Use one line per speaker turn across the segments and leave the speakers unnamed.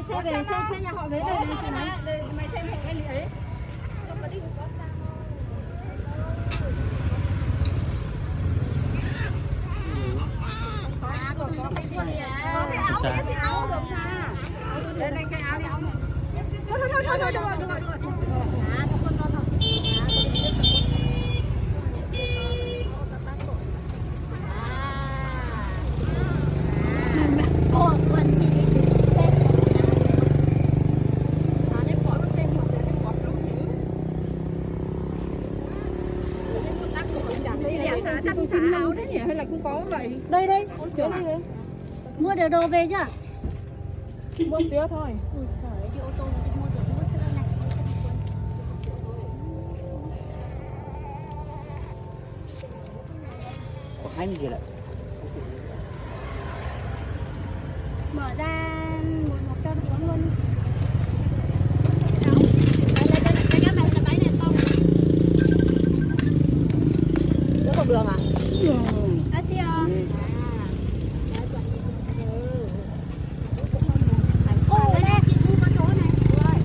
xe về, xe nhà họ về đây này chị này. Mày xem hộ cái gì ấy. Có cái áo đấy thì áo được mà. Lên lên cái áo đi. Thôi được rồi. Xả áo đấy nhỉ hay là cũng có vậy?
Đây đây, chỗ này đây. Mua được đồ về chưa?
Mua sữa thôi.
Ui giời, đi ô tô đi mua được mua sữa này.
Có 20 gì lại.
Mở ra một cho nó uống luôn đi.
Sữa bột đường à?
À chị à. Ô đây chị thu có số này.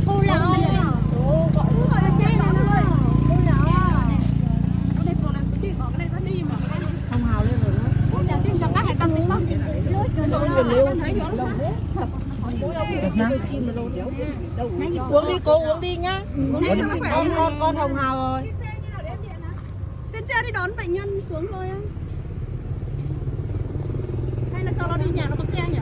Ô lão. Ô gọi là xe này thôi. Ô lão.
Cái này còn làm cái gì bỏ cái này ra đi mà.
Không hào lên rồi nữa.
Ôi nhà trên trong các này tăng tính không?
Uống đi cô, uống đi nhá. Con Hồng Hào rồi.
Xin xe đi đón bệnh nhân xuống thôi á. Hay là cho nó đi nhà nó có xe nhỉ?